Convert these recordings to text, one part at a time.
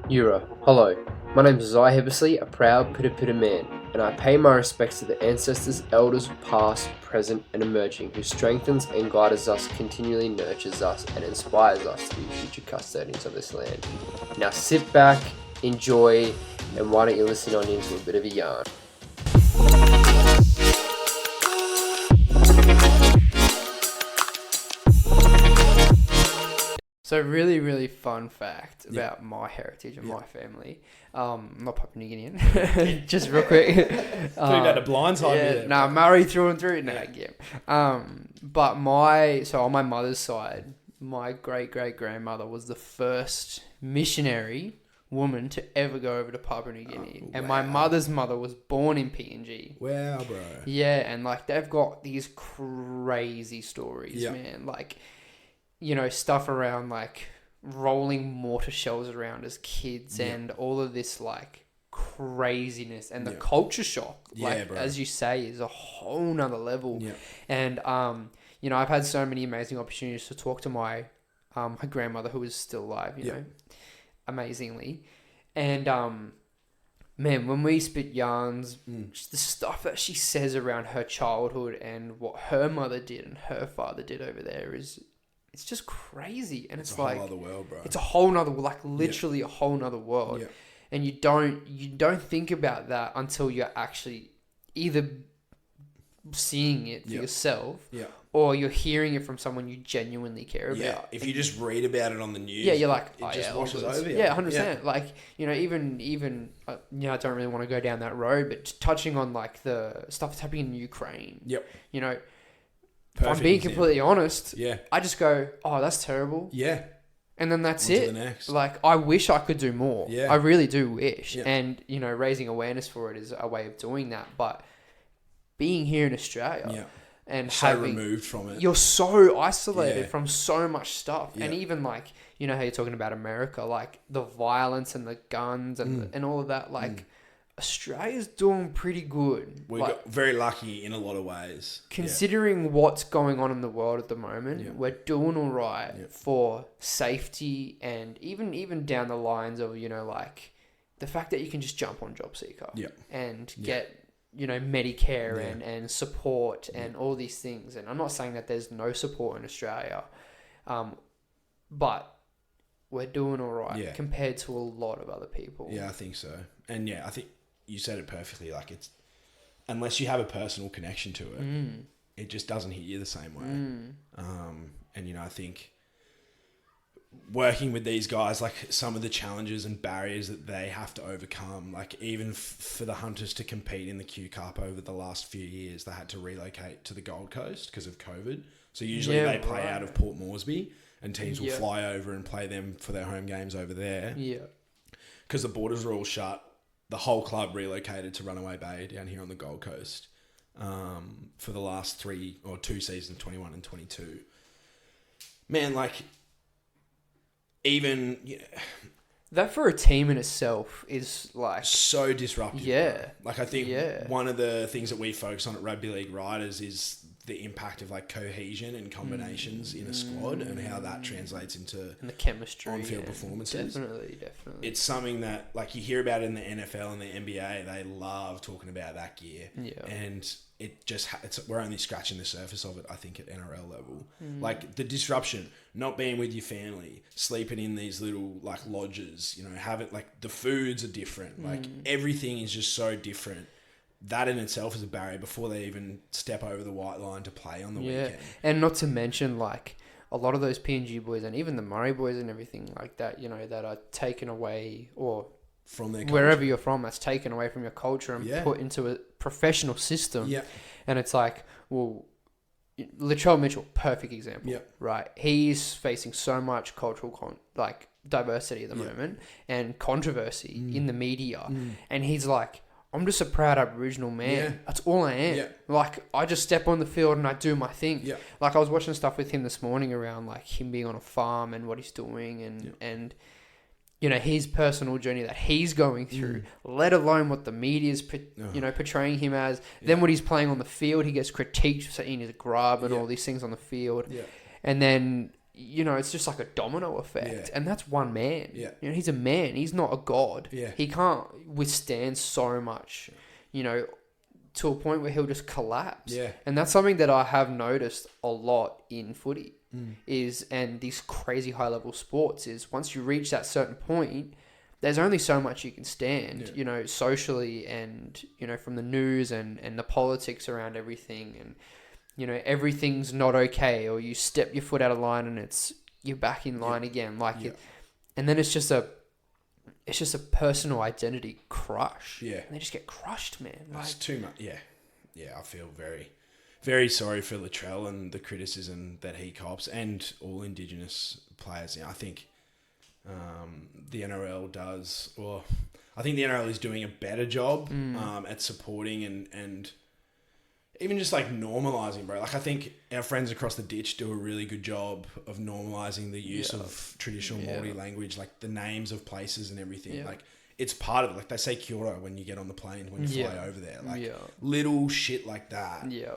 Yura, hello. My name is Isiah Hippisley, a proud Pita man, and I pay my respects to the ancestors, elders, past, present, and emerging, who strengthens and guides us, continually nurtures us, and inspires us to be future custodians of this land. Now sit back, enjoy, and why don't you listen on into a bit of a yarn. So really fun fact about my heritage and my family. I'm not Papua New Guinean. Just real quick. Threw down a blindside. Yeah, nah, Murray through and through. But on my mother's side, my great grandmother was the first missionary woman to ever go over to Papua New Guinea. And my mother's mother was born in PNG. Wow, bro. Yeah, and like they've got these crazy stories, man. Like, you know, stuff around like rolling mortar shells around as kids and all of this like craziness and the culture shock, like as you say, is a whole nother level. And you know, I've had so many amazing opportunities to talk to my my grandmother, who is still alive, you know, amazingly. And man, when we spit yarns, just the stuff that she says around her childhood and what her mother did and her father did over there it's just crazy. And it's like a whole other world, bro. It's a whole nother, like literally a whole nother world. And you don't think about that until you're actually either seeing it for yourself or you're hearing it from someone you genuinely care about. If you just read about it on the news, you're like, it just washes over you. 100%. Like, you know, even you know, I don't really want to go down that road, but touching on like the stuff that's happening in Ukraine. You know, if I'm being completely honest, I just go, oh, that's terrible. And then that's it. Like, I wish I could do more. I really do wish. And, you know, raising awareness for it is a way of doing that. But being here in Australia and so removed from it, you're so isolated from so much stuff. And even like, you know how you're talking about America, like the violence and the guns and all of that, like Australia's doing pretty good. We got very lucky in a lot of ways. Considering what's going on in the world at the moment, we're doing all right for safety and even down the lines of, you know, like the fact that you can just jump on JobSeeker and get, you know, Medicare and support and all these things. And I'm not saying that there's no support in Australia, but we're doing all right compared to a lot of other people. Yeah, I think so. And I think you said it perfectly. Like, it's, unless you have a personal connection to it, it just doesn't hit you the same way. And, you know, I think working with these guys, like some of the challenges and barriers that they have to overcome, like even for the Hunters to compete in the Q Cup over the last few years, they had to relocate to the Gold Coast because of COVID. So usually they play out of Port Moresby and teams will fly over and play them for their home games over there. Because the borders were all shut. The whole club relocated to Runaway Bay down here on the Gold Coast for the last 2 seasons, 21 and 22. Man, like, even... that for a team in itself is like... so disruptive. Yeah. Like, I think one of the things that we focus on at Rugby League Riders is the impact of like cohesion and combinations in a squad and how that translates into and the chemistry on-field performances. Definitely. It's something that like you hear about in the NFL and the NBA. They love talking about that gear, and it just we're only scratching the surface of it. I think at NRL level, like the disruption, not being with your family, sleeping in these little like lodges, you know, having like the foods are different, like everything is just so different. That in itself is a barrier before they even step over the white line to play on the weekend. And not to mention, like, a lot of those PNG boys and even the Murray boys and everything like that, you know, that are taken away or from their culture. Wherever you're from, that's taken away from your culture and put into a professional system. And it's like, well, Latrell Mitchell, perfect example, right? He's facing so much cultural diversity at the moment and controversy in the media. And he's like, I'm just a proud Aboriginal man. That's all I am. Like, I just step on the field and I do my thing. Like, I was watching stuff with him this morning around, like, him being on a farm and what he's doing and you know, his personal journey that he's going through, let alone what the media's, you know, portraying him as. Then when he's playing on the field, he gets critiqued for saying he's a grub and all these things on the field. And then it's just like a domino effect. Yeah. And that's one man. Yeah. He's a man. He's not a god. Yeah. He can't withstand so much, to a point where he'll just collapse. Yeah. And that's something that I have noticed a lot in footy and these crazy high level sports is once you reach that certain point, there's only so much you can stand, socially and, from the news and the politics around everything and, everything's not okay, or you step your foot out of line and you're back in line again. And then it's just a personal identity crush. Yeah. And they just get crushed, man. That's too much. Yeah. Yeah. I feel very, very sorry for Latrell and the criticism that he cops and all Indigenous players. I think the NRL does, or I think the NRL is doing a better job at supporting and even just like normalizing, bro. Like I think our friends across the ditch do a really good job of normalizing the use of traditional Māori language, like the names of places and everything. Like it's part of it. Like they say kia ora when you get on the plane, when you fly over there, like little shit like that. Yeah.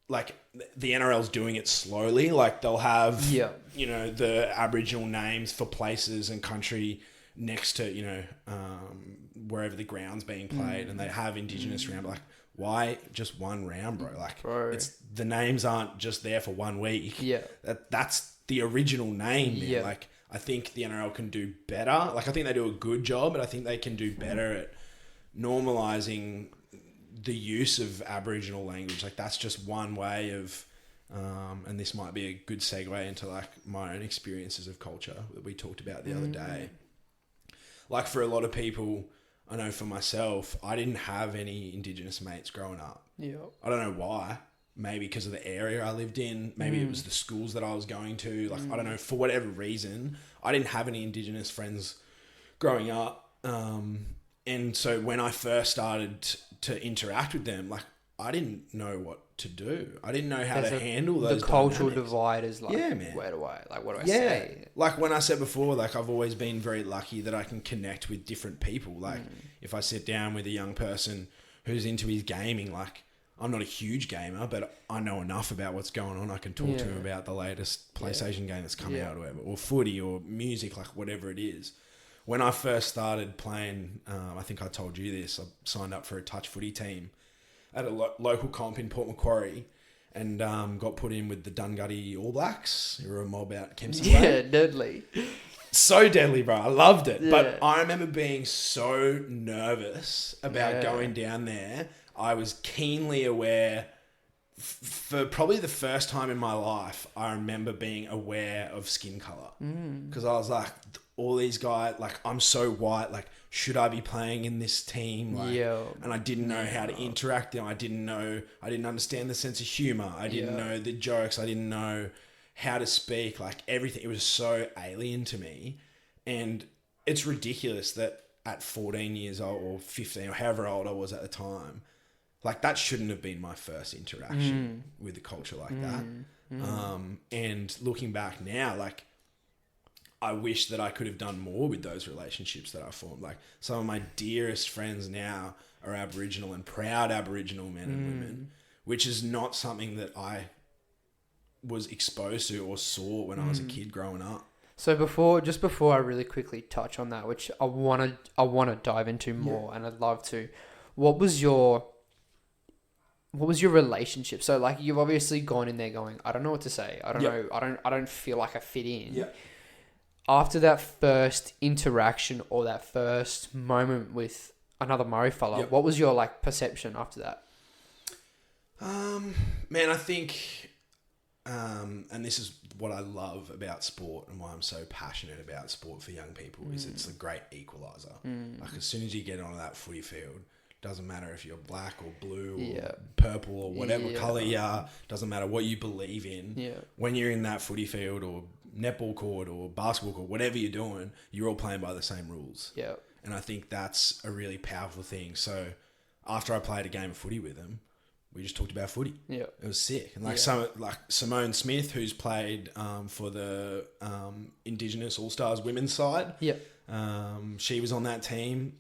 Like the NRL's doing it slowly. Like they'll have, the Aboriginal names for places and country next to, wherever the ground's being played, and they have Indigenous round. Like, why just one round, bro? Like, it's the names aren't just there for 1 week. Yeah, that's the original name. Man. Like, I think the NRL can do better. Like, I think they do a good job, but I think they can do better at normalizing the use of Aboriginal language. Like that's just one way of, and this might be a good segue into like my own experiences of culture that we talked about the other day. Like for a lot of people, I know for myself, I didn't have any Indigenous mates growing up. Yeah. I don't know why. Maybe because of the area I lived in. Maybe it was the schools that I was going to. Like, I don't know, for whatever reason, I didn't have any Indigenous friends growing up. And so when I first started to interact with them, like, I didn't know what to do. I didn't know how to handle those. The cultural dynamics. divide is like, man. what do I say? Like when I said before, like I've always been very lucky that I can connect with different people. Like if I sit down with a young person who's into his gaming, like I'm not a huge gamer, but I know enough about what's going on. I can talk to him about the latest PlayStation game that's coming out or whatever, or footy or music, like whatever it is. When I first started playing, I think I told you this, I signed up for a touch footy team at a local comp in Port Macquarie and got put in with the Dungutty All Blacks, who were a mob out Kempsey Way. Yeah, deadly. So deadly, bro. I loved it. Yeah. But I remember being so nervous about going down there. I was keenly aware, for probably the first time in my life, I remember being aware of skin colour. Because I was like, all these guys, like, I'm so white, like, should I be playing in this team? Like, and I didn't know how to interact. I didn't understand the sense of humour. I didn't know the jokes. I didn't know how to speak, like everything. It was so alien to me. And it's ridiculous that at 14 years old or 15 or however old I was at the time, like that shouldn't have been my first interaction with a culture like that. And looking back now, like, I wish that I could have done more with those relationships that I formed. Like some of my dearest friends now are Aboriginal and proud Aboriginal men and women, which is not something that I was exposed to or saw when I was a kid growing up. So before I really quickly touch on that, which I want to dive into more, and I'd love to. What was your relationship? So like you've obviously gone in there going, I don't know what to say. I don't know. I don't feel like I fit in. Yeah. After that first interaction or that first moment with another Murray fella, what was your like perception after that? Man, I think, and this is what I love about sport and why I'm so passionate about sport for young people is it's a great equalizer. Like as soon as you get onto that footy field, doesn't matter if you're black or blue or purple or whatever colour you are, doesn't matter what you believe in. Yeah. When you're in that footy field or netball court or basketball court, whatever you're doing, you're all playing by the same rules. Yeah. And I think that's a really powerful thing. So after I played a game of footy with them, we just talked about footy. Yeah. It was sick. And like Simone Smith, who's played for the Indigenous All-Stars women's side. Yeah. She was on that team.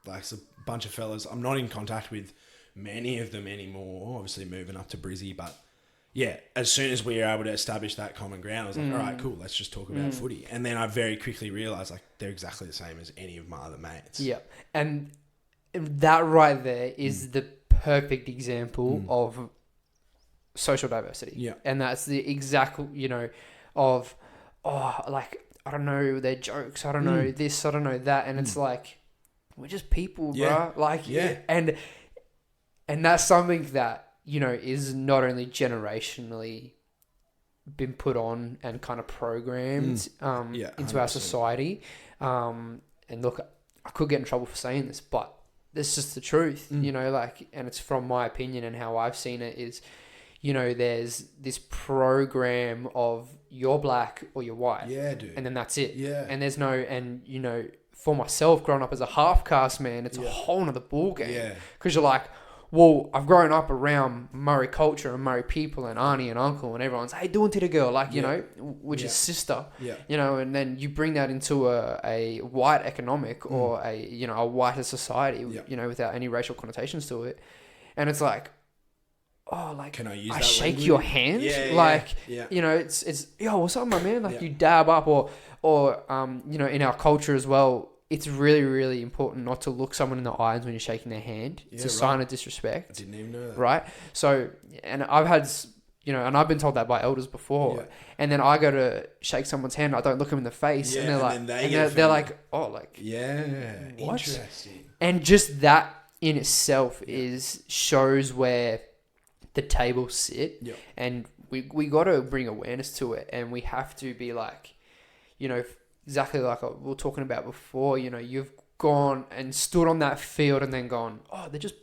Like a bunch of fellas. I'm not in contact with many of them anymore, obviously moving up to Brizzy, but as soon as we were able to establish that common ground, I was like, all right, cool, let's just talk about footy. And then I very quickly realised, like, they're exactly the same as any of my other mates. Yeah. And that right there is the perfect example of social diversity. Yeah. And that's the exact, of, like, I don't know their jokes, I don't know this, I don't know that. And it's like, we're just people, bro. Like, and that's something that, is not only generationally been put on and kind of programmed into our society. And look, I could get in trouble for saying this, but this is just the truth, and it's from my opinion and how I've seen it is, there's this program of you're black or you're white. Yeah, dude. And then that's it. Yeah. And there's for myself, growing up as a half-caste man, it's a whole nother ball game. Yeah. Because you're like, well, I've grown up around Murray culture and Murray people and auntie and uncle and everyone's, hey, do it to the girl, like, which is sister, and then you bring that into a white economic or a whiter society, without any racial connotations to it. And it's like, oh, like, can I use I that shake language? your hand? It's, yo, what's up, my man? Like, you dab up or in our culture as well, it's really, really important not to look someone in the eyes when you're shaking their hand. It's a sign of disrespect. I didn't even know that. Right? So, and I've had, and I've been told that by elders before. Yeah. And then I go to shake someone's hand, I don't look them in the face. And they're like, they're like, oh, like, what? Interesting. And just that in itself shows where the tables sit. Yeah. And we got to bring awareness to it. And we have to be like, exactly like we were talking about before, you've gone and stood on that field and then gone, oh, they're just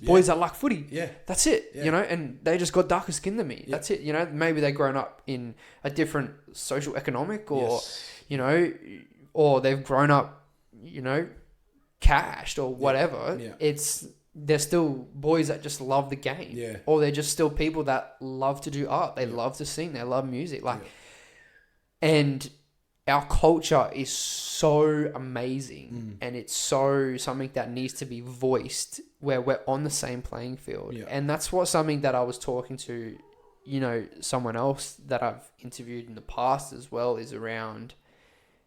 boys that like footy. Yeah. That's it, and they just got darker skin than me. Yeah. That's it, maybe they've grown up in a different social economic or, or they've grown up, cashed or whatever. Yeah. They're still boys that just love the game. Yeah. Or they're just still people that love to do art. They love to sing. They love music. And our culture is so amazing and it's so something that needs to be voiced where we're on the same playing field. Yeah. And that's something that I was talking to, someone else that I've interviewed in the past as well is around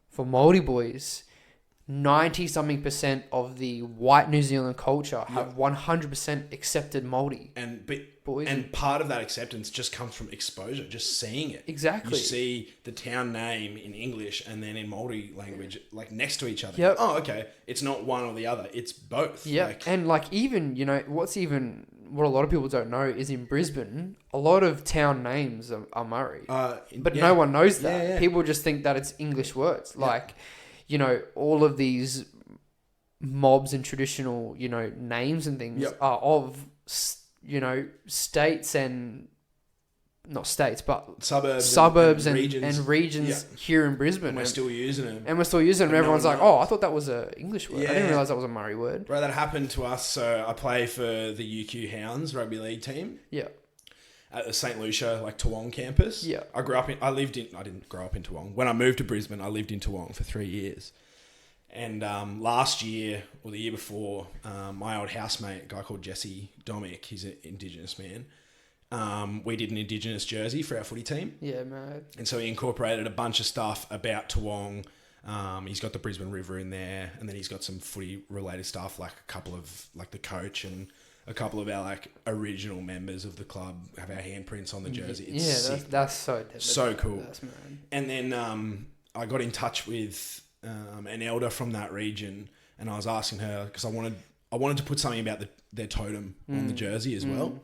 for Māori boys, 90-something% of the white New Zealand culture have 100% accepted Māori. And part of that acceptance just comes from exposure, just seeing it. Exactly. You see the town name in English and then in Māori language, like next to each other. Yep. Oh, okay. It's not one or the other. It's both. Yeah. And like even, what a lot of people don't know is in Brisbane, a lot of town names are Māori. But no one knows that. Yeah. People just think that it's English words. Like, all of these mobs and traditional, names and things are of, states and not states, but suburbs and regions here in Brisbane. And we're still using them. And everyone's like, oh, I thought that was an English word. I didn't realise that was a Murray word. Bro, that happened to us. So I play for the UQ Hounds rugby league team. Yeah. At the St. Lucia, Toowong campus. Yeah. I didn't grow up in Toowong. When I moved to Brisbane, I lived in Toowong for 3 years. And last year, or the year before, my old housemate, a guy called Jesse Domick, he's an Indigenous man, we did an Indigenous jersey for our footy team. Yeah, man. And so he incorporated a bunch of stuff about Toowong. He's got the Brisbane River in there, and then he's got some footy-related stuff, like a couple of, the coach and a couple of our original members of the club have our handprints on the jersey. It's that's so cool. And then I got in touch with an elder from that region, and I was asking her because I wanted to put something about their totem on the jersey as well.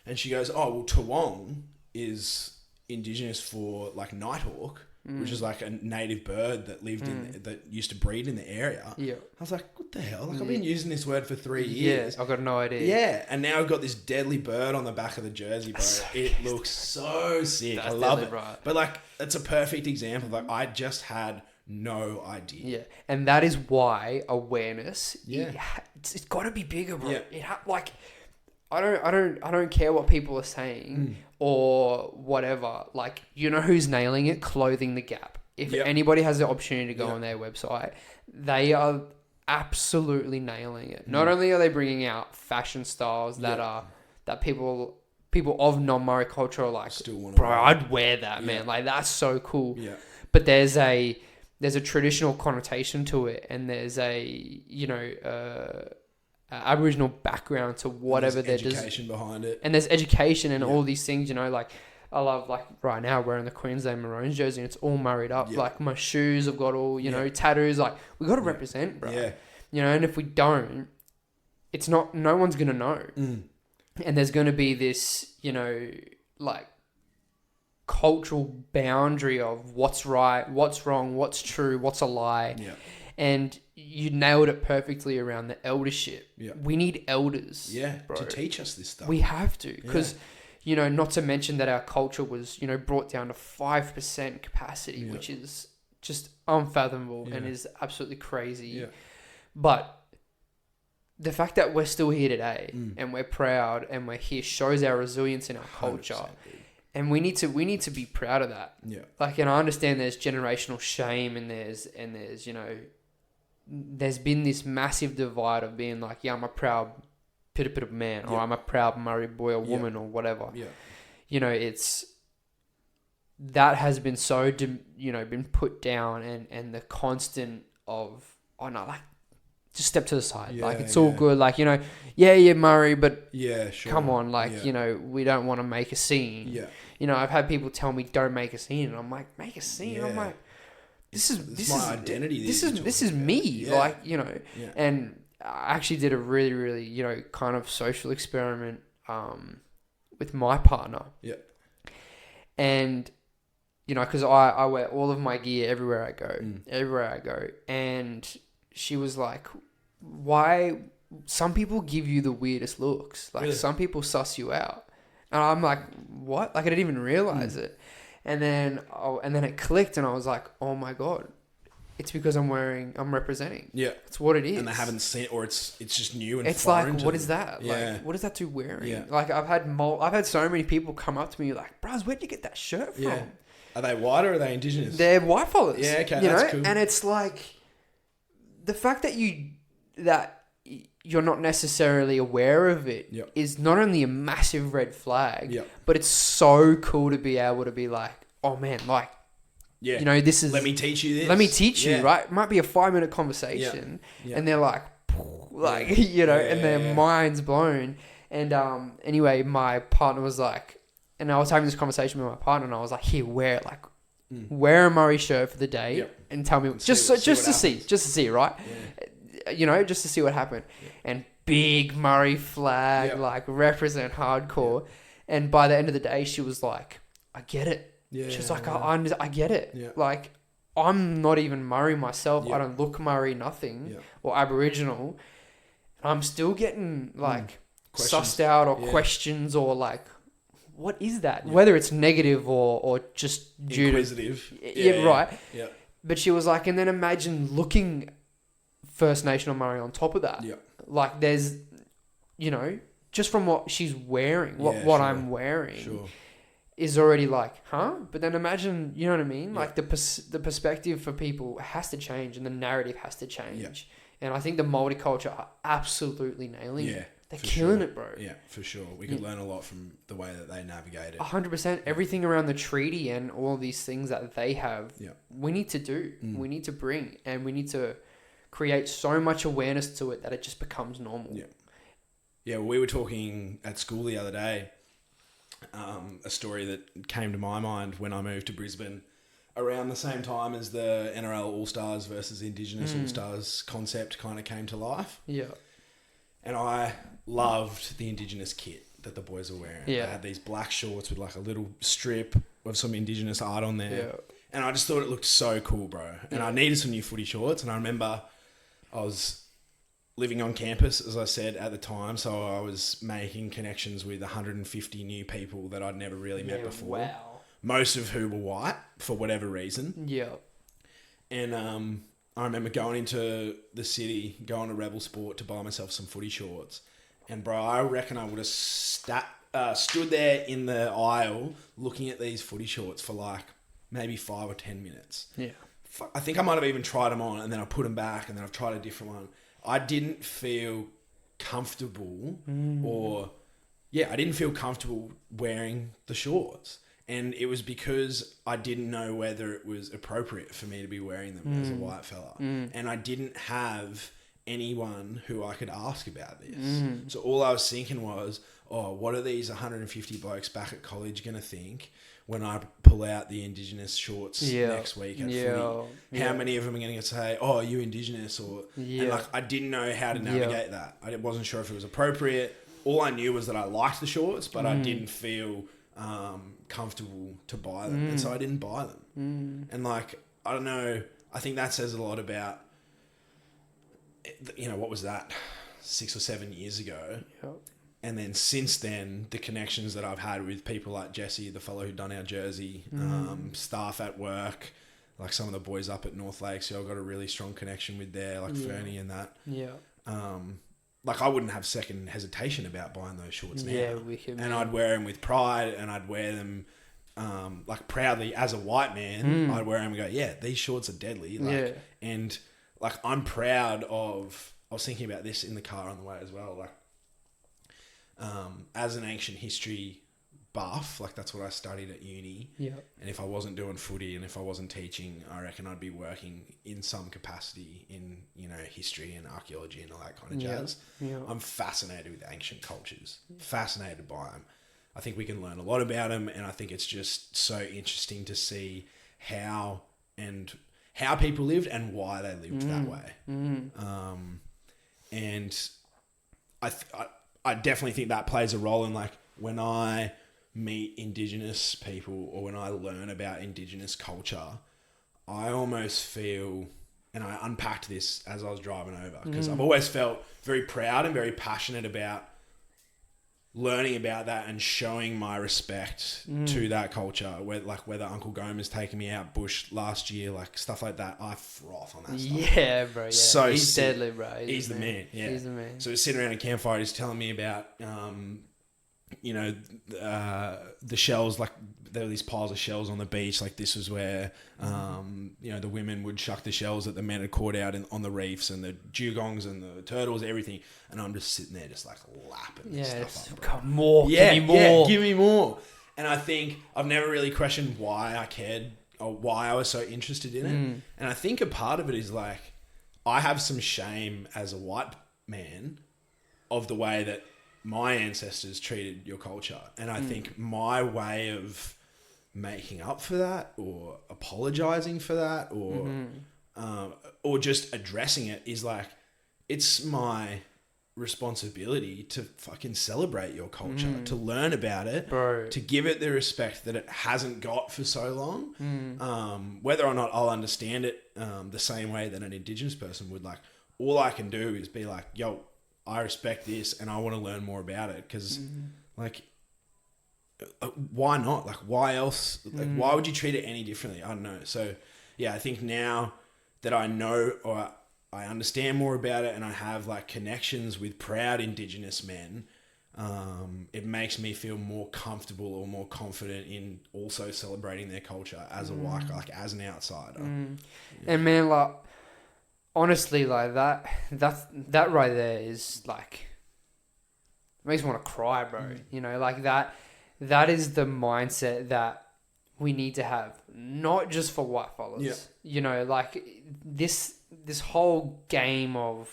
And she goes, "Oh, well, Toowong is Indigenous for Nighthawk." Which is a native bird that lived that used to breed in the area. Yeah. I was like, what the hell? I've been using this word for 3 years. Yeah, I've got no idea. Yeah. And now I've got this deadly bird on the back of the jersey, bro. It looks so sick. I love it. Right. But it's a perfect example. I just had no idea. Yeah. And that is why awareness, it's got to be bigger, bro. Yeah. I don't care what people are saying or whatever. Who's nailing it? Clothing the Gap. If anybody has the opportunity to go on their website, they are absolutely nailing it. Not only are they bringing out fashion styles that people people of non-Maori culture are like, Still wanna bro, wear I'd wear that, man. Like, that's so cool. Yeah. But there's a traditional connotation to it, and there's a Aboriginal background to whatever there's education behind it, and there's education and all these things. Like, I love, like, right now wearing the Queensland Maroons jersey, and it's all murrayed up. Like, my shoes have got all tattoos. Like, we got to represent, bro. Yeah. And if we don't, it's not. No one's gonna know. And there's going to be this, like, cultural boundary of what's right, what's wrong, what's true, what's a lie. Yeah. And you nailed it perfectly around the eldership. Yeah. We need elders. Yeah, bro. to teach us this stuff. We have to. Because, not to mention that our culture was, brought down to 5% capacity, which is just unfathomable and is absolutely crazy. Yeah. But the fact that we're still here today and we're proud and we're here shows our resilience in our culture. And we need to be proud of that. Yeah. Like, and I understand there's generational shame and there's there's been this massive divide of being like, yeah, I'm a proud Pita man, or I'm a proud Murray boy or woman or whatever. Yeah. It's that has been so been put down, and the constant of, oh no, like, just step to the side. Like, it's all good. Like, yeah, Murray, but sure. Come on, like, we don't want to make a scene. Yeah. I've had people tell me don't make a scene, and I'm like, make a scene. Yeah. I'm like, this is my identity. This is me. Yeah. Like, and I actually did a really, really, kind of social experiment with my partner. Yeah. And because I wear all of my gear everywhere I go, and she was like, why some people give you the weirdest looks, like, really? Some people suss you out, and I'm like, what? Like, I didn't even realize it. And then it clicked, and I was like, oh my God, it's because I'm representing. Yeah. It's what it is. And they haven't seen it, or it's just new and it's foreign like, what is that? Yeah. Like, what is that dude wearing? Yeah. Like, I've had so many people come up to me like, bros, where'd you get that shirt from? Yeah. Are they white or are they Indigenous? They're white fellas. Yeah, okay, that's cool. And it's like, the fact that you're not necessarily aware of it is not only a massive red flag, but it's so cool to be able to be like, oh man, like, this is... Let me teach you this. Let me teach you, right? It might be a 5-minute conversation, and they're like, and their mind's blown. And anyway, my partner was like, and I was having this conversation with my partner, and I was like, here, wear it, like, wear a Murray shirt for the day, and tell me, just to see, right? Just to see what happened. And big Murray flag, like, represent hardcore. And by the end of the day, she was like, I get it. Yeah, she was like, I get it. Yeah. Like, I'm not even Murray myself. I don't look Murray, nothing, or Aboriginal. I'm still getting, like, sussed out or questions or, like, what is that? Yeah. Whether it's negative or just inquisitive. Right. Yeah. But she was like, and then imagine looking First Nation or Murray on top of that. Yeah. Like, there's, just from what she's wearing, what I'm wearing is already like, huh? But then imagine, you know what I mean? Like, the perspective for people has to change, and the narrative has to change. Yeah. And I think the Māori culture are absolutely nailing it. They're killing it, bro. Yeah, for sure. We could learn a lot from the way that they navigate it. 100%. Everything around the treaty and all these things that they have, we need to do. We need to bring, and we need to create so much awareness to it that it just becomes normal. Yeah. Yeah, well, we were talking at school the other day, a story that came to my mind when I moved to Brisbane around the same time as the NRL All-Stars versus Indigenous All-Stars concept kind of came to life. Yeah. And I loved the Indigenous kit that the boys were wearing. Yeah. They had these black shorts with like a little strip of some Indigenous art on there. Yeah. And I just thought it looked so cool, bro. And I needed some new footy shorts. And I remember I was living on campus, as I said, at the time. So I was making connections with 150 new people that I'd never really met before. Wow. Most of who were white for whatever reason. Yeah. And I remember going into the city, going to Rebel Sport to buy myself some footy shorts. And, bro, I reckon I would have stood there in the aisle looking at these footy shorts for like maybe 5 or 10 minutes. Yeah. I think I might have even tried them on, and then I put them back, and then I've tried a different one. I didn't feel comfortable or I didn't feel comfortable wearing the shorts. And it was because I didn't know whether it was appropriate for me to be wearing them as a white fella. And I didn't have anyone who I could ask about this. So all I was thinking was, what are these 150 blokes back at college going to think when I pull out the Indigenous shorts next week at footy? How many of them are going to say, "Oh, are you Indigenous?" And like, I didn't know how to navigate that. I wasn't sure if it was appropriate. All I knew was that I liked the shorts, but I didn't feel comfortable to buy them, and so I didn't buy them. And like, I don't know, I think that says a lot about, what was that, 6 or 7 years ago. And then since then, the connections that I've had with people like Jesse, the fellow who done our jersey, staff at work, like some of the boys up at North Lakes who I've got a really strong connection with there, like Fernie and that. Like, I wouldn't have second hesitation about buying those shorts now. And I'd wear them with pride, and I'd wear them like proudly as a white man. I'd wear them and go, these shorts are deadly. Like, and like, I'm proud of, I was thinking about this in the car on the way as well. Like, as an ancient history buff, like that's what I studied at uni. And if I wasn't doing footy and if I wasn't teaching, I reckon I'd be working in some capacity in, history and archaeology and all that kind of jazz. I'm fascinated with ancient cultures, fascinated by them. I think we can learn a lot about them, and I think it's just so interesting to see how people lived and why they lived that way. And I definitely think that plays a role in, like, when I meet Indigenous people or when I learn about Indigenous culture, I almost feel, and I unpacked this as I was driving over, because I've always felt very proud and very passionate about learning about that and showing my respect to that culture. Whether Uncle Gomer's taking me out bush last year, like stuff like that, I froth on that stuff. Yeah, bro. Yeah. So he's deadly, bro. He's the man. Yeah, he's the man. So we're sitting around a campfire. He's telling me about, the shells. Like, there were these piles of shells on the beach. Like, this was where, the women would chuck the shells that the men had caught out on the reefs, and the dugongs and the turtles, everything. And I'm just sitting there, just like lapping this stuff up. Come more. Yeah, give me more. Yeah, give me more. And I think I've never really questioned why I cared or why I was so interested in it. And I think a part of it is, like, I have some shame as a white man of the way that my ancestors treated your culture. And I think my way of making up for that or apologizing for that or just addressing it is, like, it's my responsibility to fucking celebrate your culture, to learn about it, bro, to give it the respect that it hasn't got for so long. Whether or not I'll understand it the same way that an Indigenous person would, like, all I can do is be like, yo, I respect this and I want to learn more about it, because like, why not? Like, why else? Like, why would you treat it any differently? I don't know. So yeah, I think now that I know, or I understand more about it, and I have, like, connections with proud Indigenous men, it makes me feel more comfortable or more confident in also celebrating their culture as a white guy, like, as an outsider. And man, like, honestly, like, that right there is, like, makes me want to cry, bro. Like, that is the mindset that we need to have, not just for white fellas. Like, this whole game of,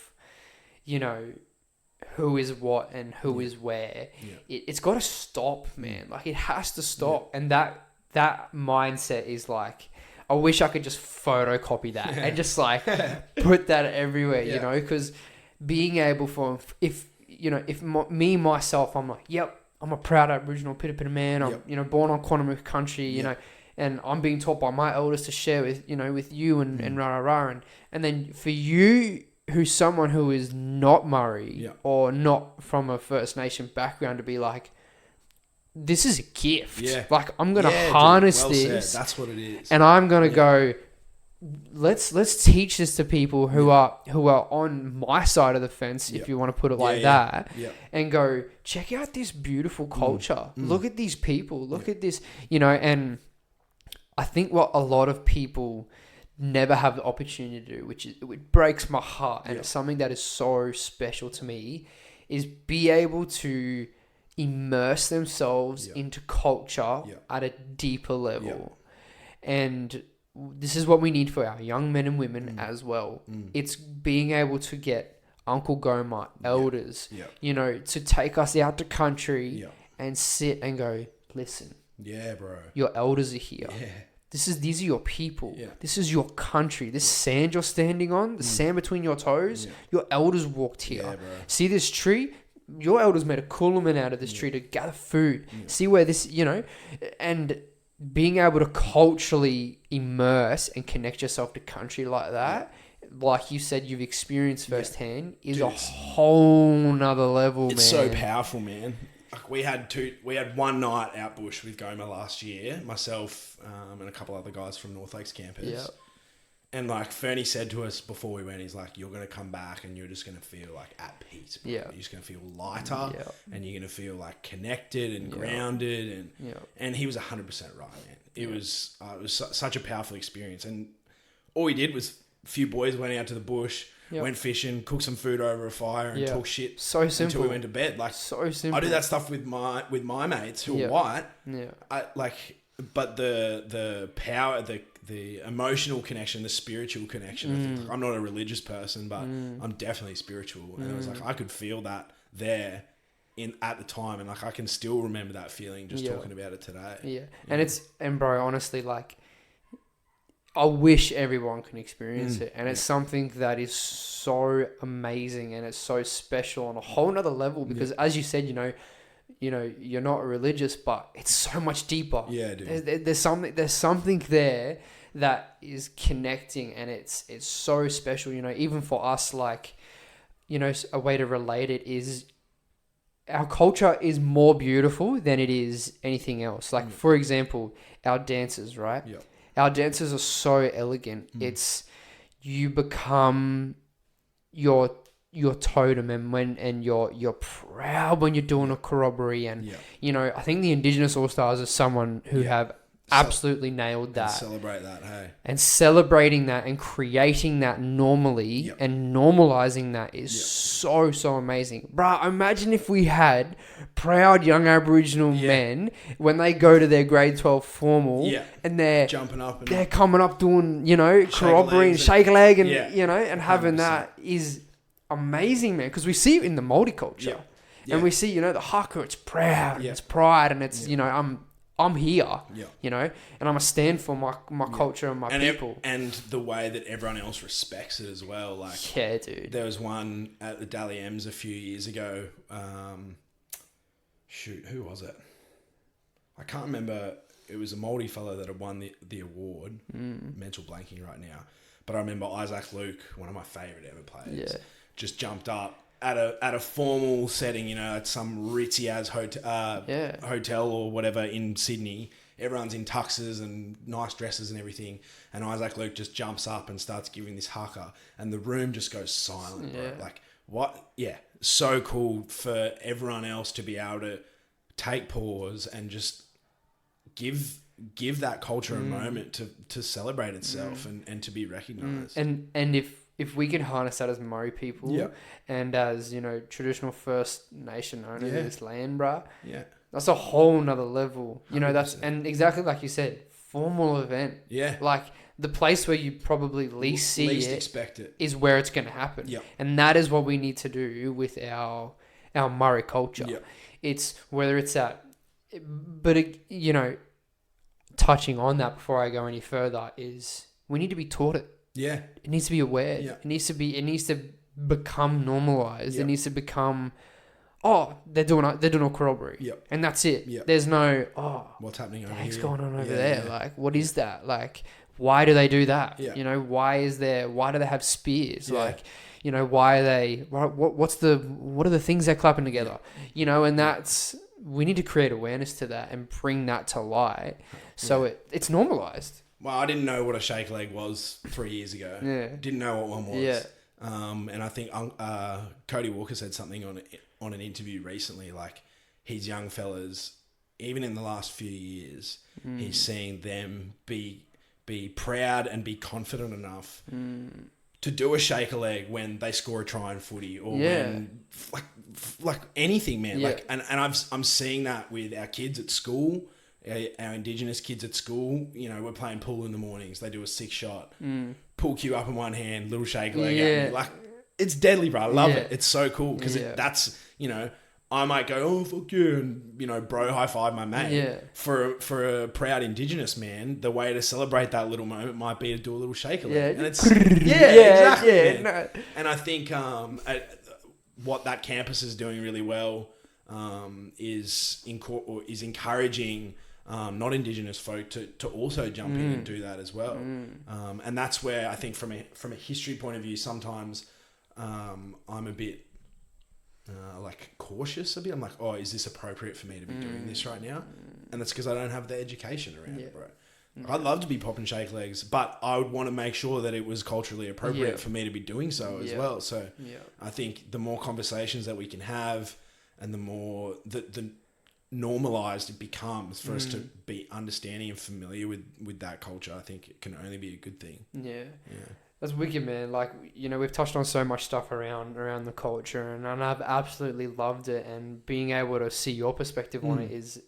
who is what and who is where, it's got to stop, man. Like, it has to stop. And that mindset is, like, I wish I could just photocopy that and just, like, put that everywhere, because being able if myself, I'm like, yep, I'm a proud Aboriginal Pita man. I'm, born on Quandamooka country, and I'm being taught by my elders to share with, with you and rah. And then for you, who's someone who is not Murray or not from a First Nation background, to be like, this is a gift. Yeah. Like, I'm going to harness this. That's what it is. And I'm going to go, let's teach this to people who are on my side of the fence, if you want to put it like that, and go, check out this beautiful culture. Look at these people. Look at this, and I think what a lot of people never have the opportunity to do, it breaks my heart, and it's something that is so special to me, is be able to immerse themselves Yeah. into culture Yeah. at a deeper level. And this is what we need for our young men and women as well. It's being able to get Uncle Goma, elders, you know, to take us out to country and sit and go, listen, bro. your elders are here. Yeah. These are your people. Yeah. This is your country. This sand you're standing on, the sand between your toes, your elders walked here. Yeah, bro. See this tree? Your elders made a coolerman out of this tree to gather food. See where this, you know, and being able to culturally immerse and connect yourself to country like that, like you said, you've experienced firsthand, is a whole nother level, It's man. so powerful, man. Like we had one night out bush with Goma last year, myself and a couple other guys from North Lakes campus. Yeah. And like Fernie said to us before we went, he's like, you're going to come back and you're just going to feel like at peace. Bro. Yeah. You're just going to feel lighter and you're going to feel like connected and grounded. And he was 100% right, man. It was such a powerful experience. And all we did was a few boys went out to the bush, went fishing, cooked some food over a fire and talked shit So simple. until we went to bed. Like So simple. I do that stuff with my mates who are white. Yeah. But the power, the emotional connection, the spiritual connection. I think, I'm not a religious person, but I'm definitely spiritual. And I was like, I could feel that there at the time, and like I can still remember that feeling just talking about it today. Yeah. And bro, honestly, like, I wish everyone can experience it. And it's something that is so amazing and it's so special on a whole nother level because as you said, you know, you're not religious, but it's so much deeper. Yeah, dude. There's something there that is connecting and it's so special, you know, even for us, like, you know, a way to relate it is our culture is more beautiful than it is anything else. Like, for example, our dances, right? Yeah. Our dances are so elegant. It's, you become your totem and you're proud when you're doing a corroboree. And, you know, I think the Indigenous All-Stars are someone who have absolutely nailed that. Celebrate that, hey. And celebrating that and creating that normally and normalizing that is so amazing. Bruh, imagine if we had proud young Aboriginal men when they go to their grade 12 formal and they're jumping up and they're coming up doing, you know, corroboree and shake a leg and, you know, and having 100%. that is amazing, man, because we see it in the Māori culture. And we see, you know, the haka, it's proud and it's pride and it's, you know, I'm here, you know, and I'm going to stand for my culture and my people. And the way that everyone else respects it as well. Like, dude. There was one at the Dally M's a few years ago. Who was it? I can't remember. It was a Māori fellow that had won the award. Mental blanking right now. But I remember Isaac Luke, one of my favourite ever players, just jumped up at a formal setting, you know, at some ritzy-as hotel or whatever in Sydney. Everyone's in tuxes and nice dresses and everything. And Isaac Luke just jumps up and starts giving this haka. And the room just goes silent, bro. Like, what? Yeah. So cool for everyone else to be able to take pause and just give that culture a moment to celebrate itself and to be recognised. And if we can harness that as Māori people and as, you know, traditional First Nation owners of this land, bruh, that's a whole nother level. You know, 100%. and exactly like you said, formal event. Yeah. Like, the place where you probably least expect it is where it's going to happen. Yep. And that is what we need to do with our Māori culture. Yep. It's whether it's that, but it, you know, touching on that before I go any further is we need to be taught it. Yeah. It needs to be aware. Yeah. It needs to become normalized. Yeah. It needs to become, they're doing a corroboree. Yep. And that's it. Yep. There's no, what's happening over what's here? going on over there? Yeah. Like, what is that? Like, why do they do that? Yeah. You know, why do they have spears? Yeah. Like, you know, why are they, what are the things they're clapping together? You know, and we need to create awareness to that and bring that to light so it's normalized. Well, I didn't know what a shake leg was 3 years ago. Yeah. Didn't know what one was. Yeah. And I think Cody Walker said something on an interview recently, like his young fellas, even in the last few years, he's seeing them be proud and be confident enough to do a shake a leg when they score a try in footy, or Yeah. when like anything, man. Yeah. Like, and I'm seeing that with our kids at school, our Indigenous kids at school. You know, we're playing pool in the mornings. They do a 6-shot, pull cue up in one hand, little shake a leg at me. Like, it's deadly, bro. I love it. It's so cool because that's, you know, I might go, oh, fuck you, and, you know, bro, high five my mate. Yeah. For a proud Indigenous man, the way to celebrate that little moment might be to do a little shake a leg. Yeah. And it's, exactly. Yeah, no. And I think what that campus is doing really well is encouraging not Indigenous folk to also jump in and do that as well. And that's where I think from a history point of view, sometimes I'm a bit like cautious a bit. I'm like, oh, is this appropriate for me to be doing this right now? And that's because I don't have the education around it, bro. I'd love to be popping shake legs, but I would want to make sure that it was culturally appropriate for me to be doing so as well. So I think the more conversations that we can have, and the more the normalized it becomes for us to be understanding and familiar with that culture, I think it can only be a good thing. Yeah. That's wicked, man. Like, you know, we've touched on so much stuff around the culture, and I've absolutely loved it. And being able to see your perspective on it is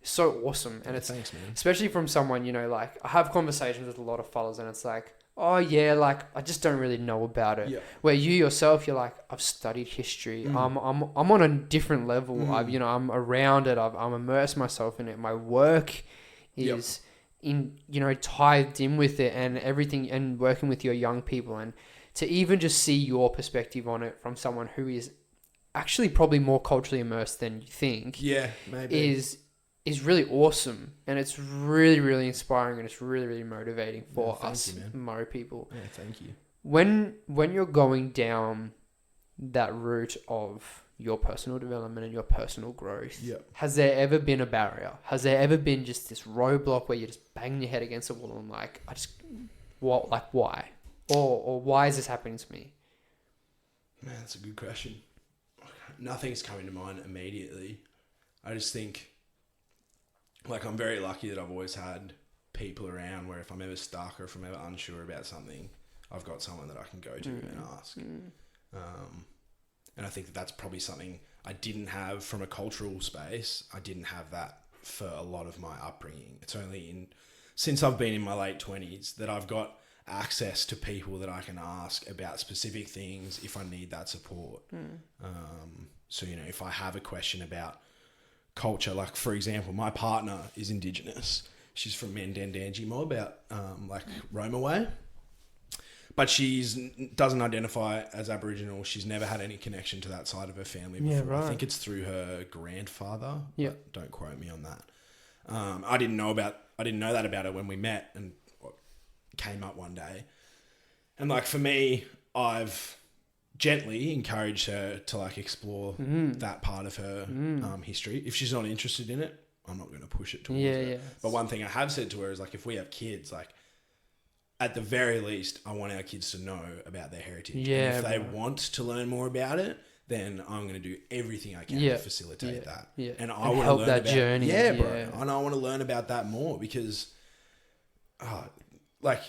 so awesome. And it's thanks, man. Especially from someone, you know, like I have conversations with a lot of fellas, and it's like, oh yeah, like I just don't really know about it. Yeah. Where you yourself, you're like, I've studied history. I'm on a different level. I'm around it. I'm immersed myself in it. My work is tithed in with it and everything, and working with your young people, and to even just see your perspective on it from someone who is actually probably more culturally immersed than you think. Yeah, maybe. Is really awesome, and it's really, really inspiring, and it's really, really motivating for us Murray people. Yeah, thank you. When you're going down that route of your personal development and your personal growth, has there ever been a barrier? Has there ever been just this roadblock where you just bang your head against the wall and like, why? Or why is this happening to me? Man, that's a good question. Nothing's coming to mind immediately. I just think, like, I'm very lucky that I've always had people around where if I'm ever stuck or if I'm ever unsure about something, I've got someone that I can go to and ask. And I think that's probably something I didn't have from a cultural space. I didn't have that for a lot of my upbringing. It's only since I've been in my late 20s that I've got access to people that I can ask about specific things if I need that support. So, you know, if I have a question about culture, like for example, my partner is Indigenous. She's from Mandandangi mob out like Roma way, but doesn't identify as Aboriginal. She's never had any connection to that side of her family before. Yeah, right. I think it's through her grandfather. Yeah, don't quote me on that. I didn't know that about her when we met, and came up one day. And like for me, I've gently encouraged her to like explore that part of her history. If she's not interested in it, I'm not going to push it towards her. But one thing I have said to her is like, if we have kids, like at the very least, I want our kids to know about their heritage. Yeah, and if they want to learn more about it, then I'm going to do everything I can to facilitate that. Yeah. And I want to help learn that about, journey. Yeah, bro. And I want to learn about that more because, like,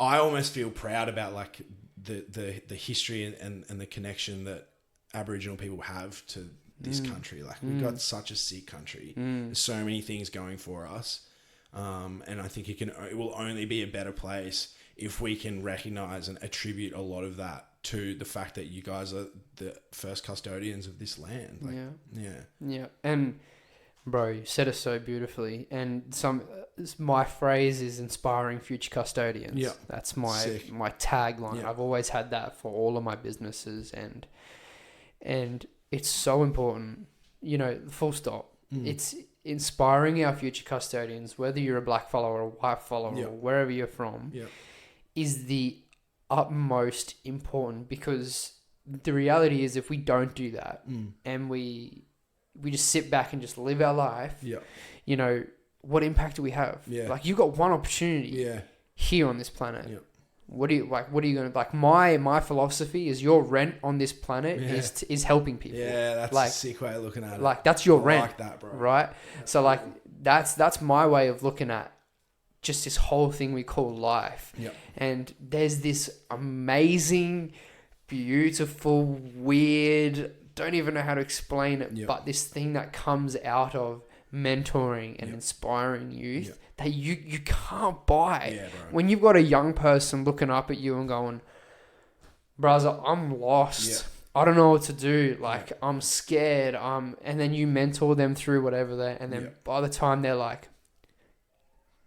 I almost feel proud about like the history and the connection that Aboriginal people have to this country. Like we've got such a sick country. There's so many things going for us. And I think it will only be a better place if we can recognize and attribute a lot of that to the fact that you guys are the first custodians of this land. Like, yeah. And bro, you said it so beautifully. And my phrase is inspiring future custodians. Yeah, that's my tagline. Yeah. I've always had that for all of my businesses, and it's so important. You know, full stop. It's inspiring our future custodians, whether you're a black fella or a white fella or wherever you're from, is the utmost important, because the reality is if we don't do that and we just sit back and just live our life, you know, what impact do we have? Yeah. Like you've got one opportunity here on this planet. Yeah. What are you going to, like my philosophy is your rent on this planet is helping people. Yeah, that's like, a sick way of looking at it. Like that's your rent. I like that, bro. Right? So like that's my way of looking at just this whole thing we call life. Yep. And there's this amazing, beautiful, weird, don't even know how to explain it, Yep. but this thing that comes out of mentoring and Yep. inspiring youth Yep. that you can't buy. Yeah, bro. When you've got a young person looking up at you and going, brother, I'm lost. Yeah. I don't know what to do. Like, I'm scared. And then you mentor them through whatever and then by the time they're like,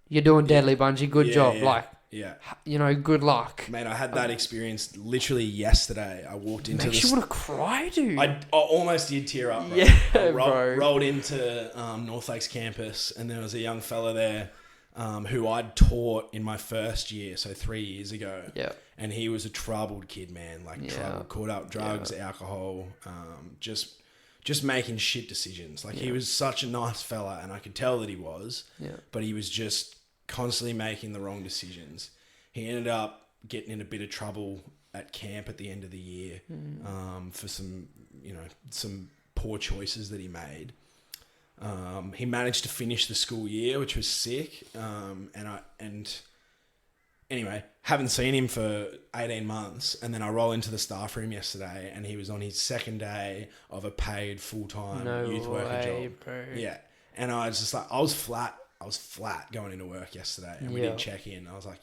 you're doing deadly bungee, good job. Yeah. Like, Yeah. you know, good luck. Mate, I had that experience literally yesterday. I walked into Makes you want to cry, dude. I almost did tear up, bro. Yeah, I bro. rolled into North Lakes campus, and there was a young fella there who I'd taught in my first year, so 3 years ago. Yeah. And he was a troubled kid, man. Like, troubled, caught up drugs, alcohol, just making shit decisions. Like, he was such a nice fella, and I could tell that he was. Yeah. But he was just constantly making the wrong decisions. He ended up getting in a bit of trouble at camp at the end of the year for some poor choices that he made. He managed to finish the school year, which was sick. Anyway, haven't seen him for 18 months. And then I roll into the staff room yesterday, and he was on his second day of a paid full-time youth worker job. Bro. Yeah. And I was just like, I was flat going into work yesterday, and we did check in. I was like,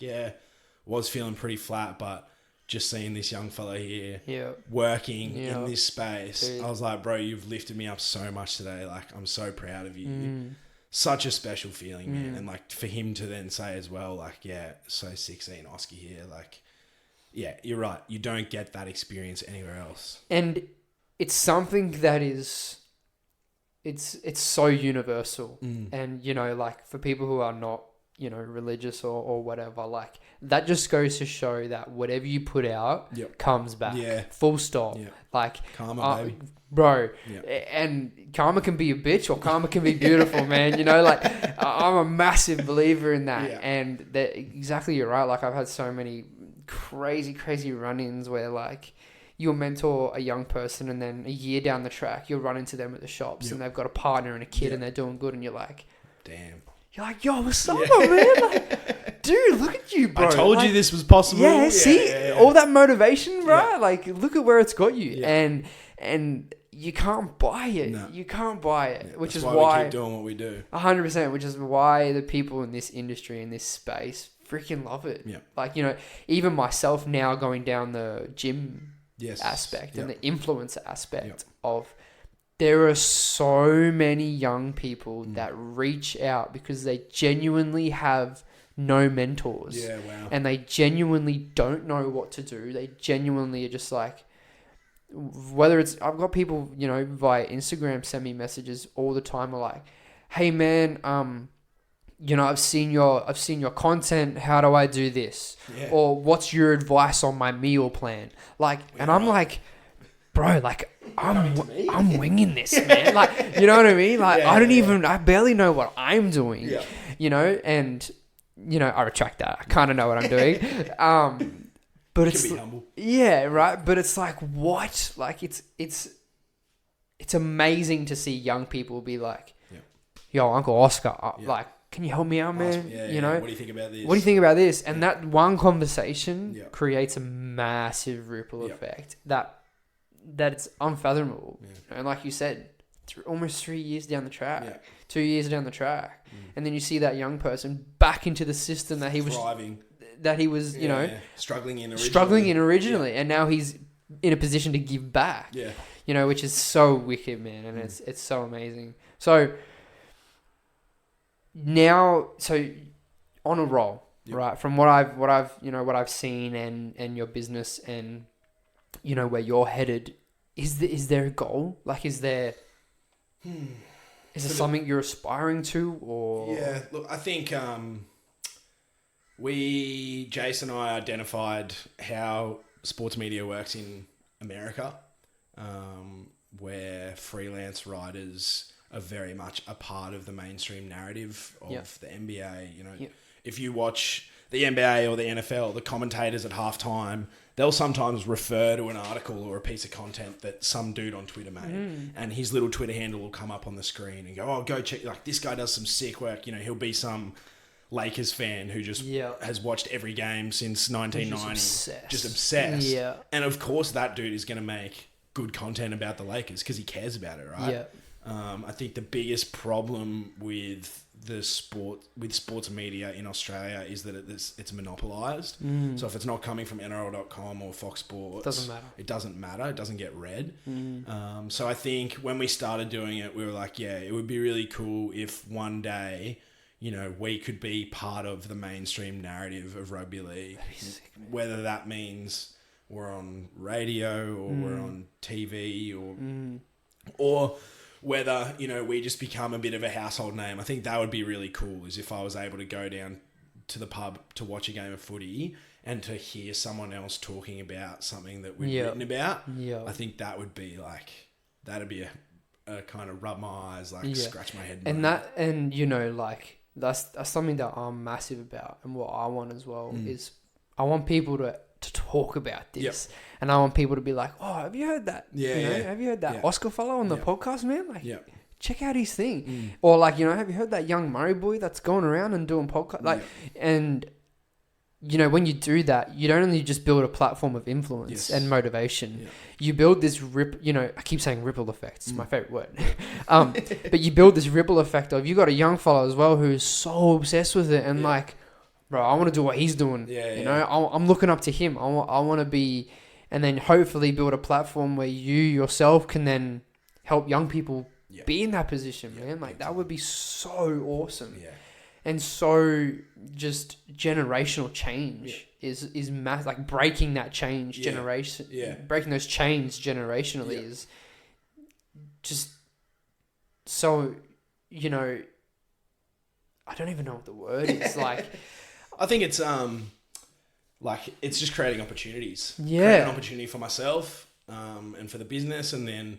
was feeling pretty flat, but just seeing this young fella here working in this space, dude. I was like, bro, you've lifted me up so much today. Like, I'm so proud of you. Such a special feeling, man. And like, for him to then say as well, like, so 16 Oscar here. Like, you're right. You don't get that experience anywhere else. And it's something that is... It's so universal. And, you know, like, for people who are not, you know, religious or whatever, like, that just goes to show that whatever you put out comes back. Yeah. Full stop. Yeah. Like, karma, baby. Bro. Yeah. And karma can be a bitch or karma can be beautiful, man. You know, like, I'm a massive believer in that. Yeah. And that, exactly, you're right. Like, I've had so many crazy run-ins where, like, you'll mentor a young person and then a year down the track, you'll run into them at the shops and they've got a partner and a kid and they're doing good and you're like, damn. You're like, yo, what's up, man? Like, dude, look at you, bro. I told you this was possible. Yeah, see? All that motivation, right? Yeah. Like, look at where it's got you. Yeah. And you can't buy it. No. You can't buy it. Yeah, which is why we keep doing what we do. 100%, which is why the people in this industry, in this space, freaking love it. Yeah. Like, you know, even myself now going down the gym aspect and the influencer aspect of, there are so many young people that reach out because they genuinely have no mentors. Yeah, wow. And they genuinely don't know what to do. They genuinely are just like, whether it's, I've got people, you know, via Instagram send me messages all the time, are like, hey man, you know, I've seen your content. How do I do this? Yeah. Or what's your advice on my meal plan? Like, and I'm like, bro, like, I'm winging this, man. Like, you know what I mean? Like, I barely know what I'm doing, you know, and, you know, I retract that. I kind of know what I'm doing. But it's, be humble. Yeah, right. But it's like, what? Like, it's amazing to see young people be like, yo, Uncle Oscar, like, can you help me out, man? You know, what do you think about this? What do you think about this? And that one conversation creates a massive ripple effect that it's unfathomable. Yeah. And like you said, almost 3 years down the track, 2 years down the track, and then you see that young person back into the system that he was thriving, that he was, you know, struggling in originally, and now he's in a position to give back. Yeah, you know, which is so wicked, man, and it's so amazing. So now, on a roll, right? From what I've seen and your business and, you know, where you're headed, is there a goal? Like, is there something you're aspiring to, or? Yeah, look, I think Jason and I identified how sports media works in America, where freelance writers are very much a part of the mainstream narrative of the NBA. You know, if you watch the NBA or the NFL, the commentators at halftime, they'll sometimes refer to an article or a piece of content that some dude on Twitter made, and his little Twitter handle will come up on the screen and go, oh, go check, like, this guy does some sick work. You know, he'll be some Lakers fan who just has watched every game since 1990. Just obsessed. Yeah. And of course that dude is going to make good content about the Lakers because he cares about it, right? Yeah. I think the biggest problem with sports media in Australia is that it's monopolised. So if it's not coming from NRL.com or Fox Sports, it doesn't matter. It doesn't get read. So I think when we started doing it, we were like, yeah, it would be really cool if one day, you know, we could be part of the mainstream narrative of rugby league. Sick, whether that means we're on radio or we're on TV or whether, you know, we just become a bit of a household name. I think that would be really cool, is if I was able to go down to the pub to watch a game of footy and to hear someone else talking about something that we've written about. I think that would be like, that'd be a kind of rub my eyes, like scratch my head. And you know, like that's something that I'm massive about, and what I want as well is I want people to talk about this, and I want people to be like, oh, have you heard that? Have you heard that Oscar fellow on the podcast, man? Like, check out his thing. Or like, you know, have you heard that young Murray boy that's going around and doing podcast? Like, and you know, when you do that, you don't only just build a platform of influence and motivation. You build this you know, I keep saying ripple effect. It's my favorite word. But you build this ripple effect of, you got a young fellow as well who's so obsessed with it and like, bro, I want to do what he's doing. You know, I'm looking up to him. I want to be, and then hopefully build a platform where you yourself can then help young people be in that position, man. Like, that would be so awesome. And so just generational change is mass, like breaking that change generation, breaking those chains generationally is just so, you know, I don't even know what the word is. Like, I think it's like, it's just creating opportunities. Yeah. Creating an opportunity for myself and for the business, and then,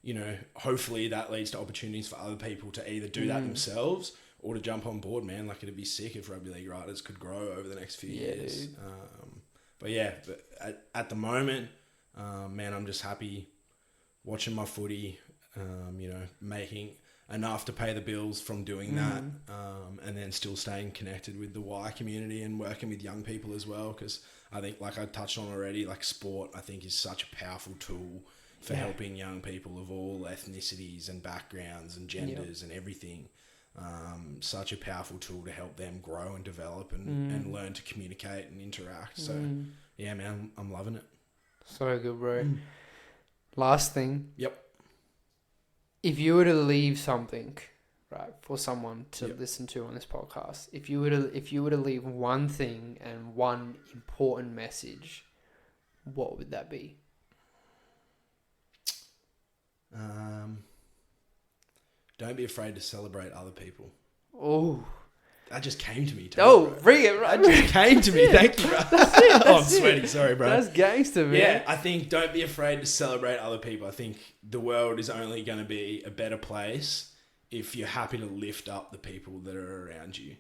you know, hopefully that leads to opportunities for other people to either do that themselves or to jump on board, man. Like, it'd be sick if rugby league writers could grow over the next few years. But at the moment, man, I'm just happy watching my footy, you know, making enough to pay the bills from doing that, and then still staying connected with the Y community and working with young people as well. Because I think, like I touched on already, like sport, I think is such a powerful tool for helping young people of all ethnicities and backgrounds and genders and everything. Such a powerful tool to help them grow and develop and learn to communicate and interact. So yeah, man, I'm loving it. So good, bro. Last thing. Yep. If you were to leave something, right, for someone to listen to on this podcast, if you were to leave one thing and one important message, what would that be? Don't be afraid to celebrate other people. Oh, that just came to me. Bring it, right? That just came to me. Thank you, bro. I'm sweating. Sorry, bro. That's gangster, man. Yeah, I think don't be afraid to celebrate other people. I think the world is only going to be a better place if you're happy to lift up the people that are around you.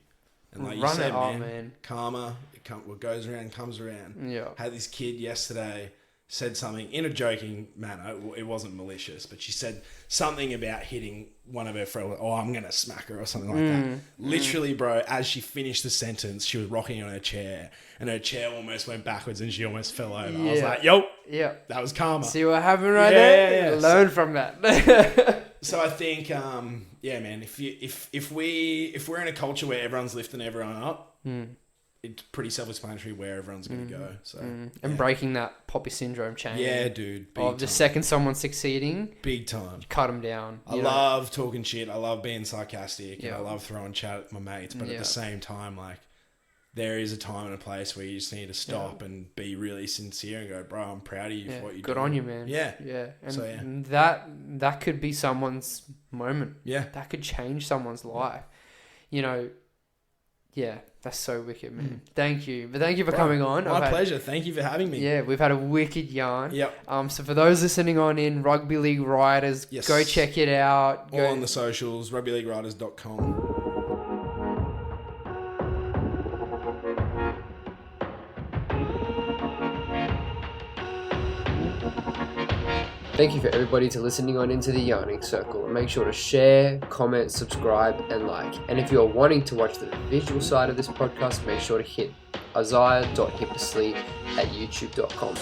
And like you said, man, karma, what goes around comes around. Yeah. Had this kid yesterday said something in a joking manner. It wasn't malicious, but she said something about hitting one of her friends. Oh, I'm going to smack her or something like that. Literally, bro, as she finished the sentence, she was rocking on her chair and her chair almost went backwards and she almost fell over. I was like, yo, that was karma. See what happened right there? Learn from that. So I think, yeah, man, if we're in a culture where everyone's lifting everyone up, it's pretty self-explanatory where everyone's going to go. So and breaking that poppy syndrome chain. Yeah, dude. Big of the second someone's succeeding, big time, you cut them down. I love talking shit. I love being sarcastic. And I love throwing chat at my mates. But at the same time, like, there is a time and a place where you just need to stop and be really sincere and go, bro, I'm proud of you for what you do. Good on you, man. Yeah. Yeah. And so, that could be someone's moment. Yeah. That could change someone's life. You know, yeah, that's so wicked, man. Thank you. But thank you for coming on. My pleasure. Thank you for having me. Yeah, we've had a wicked yarn. Yep. So for those listening on in Rugby League Writers, go check it out. All on the socials, rugbyleaguewriters.com. Thank you for everybody to listening on into the Yarning Circle. Make sure to share, comment, subscribe, and like. And if you're wanting to watch the visual side of this podcast, make sure to hit Isiah.Hippisley at youtube.com.